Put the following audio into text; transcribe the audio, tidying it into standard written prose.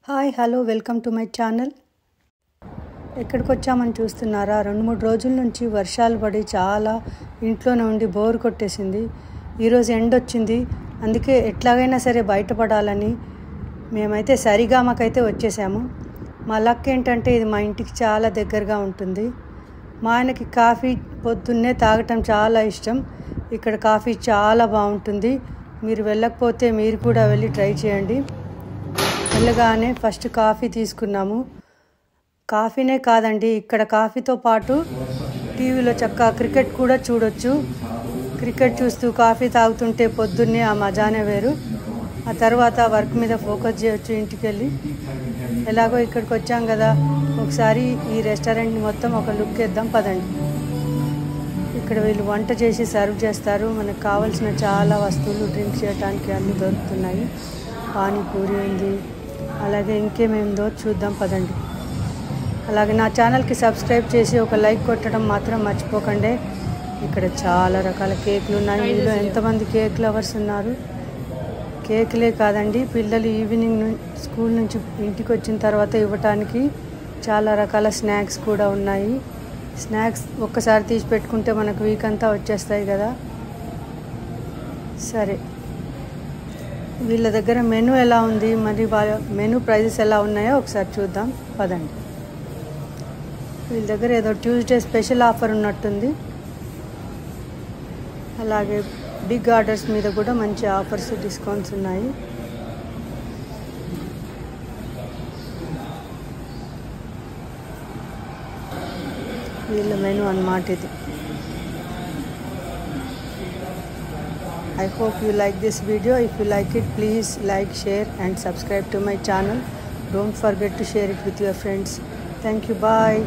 Hi hello welcome to my channel. ఎక్కడికి వచ్చామని చూస్తున్నారా? 2-3 రోజుల నుంచి వర్షాలు పడి చాలా ఇంట్లోనే ఉండి బోర్ కొట్టేసింది. ఈరోజు ఎండ వచ్చింది, అందుకే ఎట్లాగైనా సరే బయటపడాలని మేమైతే సరిగామకైతే వచ్చేసాము. మా లక్ ఏంటంటే ఇది మా ఇంటికి చాలా దగ్గరగా ఉంటుంది. మా ఆయనకి కాఫీ పొద్దున్నే తాగటం చాలా ఇష్టం. ఇక్కడ కాఫీ చాలా బాగుంటుంది. మీరు వెళ్ళకపోతే మీరు కూడా వెళ్ళి ట్రై చేయండి. వెళ్ళగానే ఫస్ట్ కాఫీ తీసుకున్నాము. కాఫీనే కాదండి, ఇక్కడ కాఫీతో పాటు టీవీలో చక్కగా క్రికెట్ కూడా చూడొచ్చు. క్రికెట్ చూస్తూ కాఫీ తాగుతుంటే పొద్దున్నే ఆ మజానే వేరు. ఆ తర్వాత వర్క్ మీద ఫోకస్ చేయొచ్చు ఇంటికి వెళ్ళి. ఎలాగో ఇక్కడికి వచ్చాం కదా, ఒకసారి ఈ రెస్టారెంట్ని మొత్తం ఒక లుక్ వేద్దాం పదండి. ఇక్కడ వీళ్ళు వంట చేసి సర్వ్ చేస్తారు. మనకు కావాల్సిన చాలా వస్తువులు డ్రింక్ చేయడానికి అన్నీ దొరుకుతున్నాయి. పానీపూరి ఉంది, అలాగే ఇంకేమేందో చూద్దాం పదండి. అలాగే నా ఛానల్కి సబ్స్క్రైబ్ చేసి ఒక లైక్ కొట్టడం మాత్రం మర్చిపోకండి. ఇక్కడ చాలా రకాల కేకులు ఉన్నాయి. మీలో ఎంతమంది కేక్ లవర్స్ ఉన్నారు? కేకులే కాదండి, పిల్లలు ఈవినింగ్ స్కూల్ నుంచి ఇంటికి వచ్చిన తర్వాత ఇవ్వటానికి చాలా రకాల స్నాక్స్ కూడా ఉన్నాయి. స్నాక్స్ ఒక్కసారి తీసి పెట్టుకుంటే మనకు వీక్ అంతా వచ్చేస్తాయి కదా. సరే, వీళ్ళ దగ్గర మెనూ ఎలా ఉంది, మరి వాళ్ళ మెనూ ప్రైజెస్ ఎలా ఉన్నాయో ఒకసారి చూద్దాం పదండి. వీళ్ళ దగ్గర ఏదో ట్యూస్డే స్పెషల్ ఆఫర్ ఉన్నట్టుంది. అలాగే బిగ్ ఆర్డర్స్ మీద కూడా మంచి ఆఫర్స్, డిస్కౌంట్స్ ఉన్నాయి. వీళ్ళ మెనూ అన్నమాట ఇది. I hope you like this video. If you like it, please like, share and subscribe to my channel. Don't forget to share it with your friends. Thank you. Bye.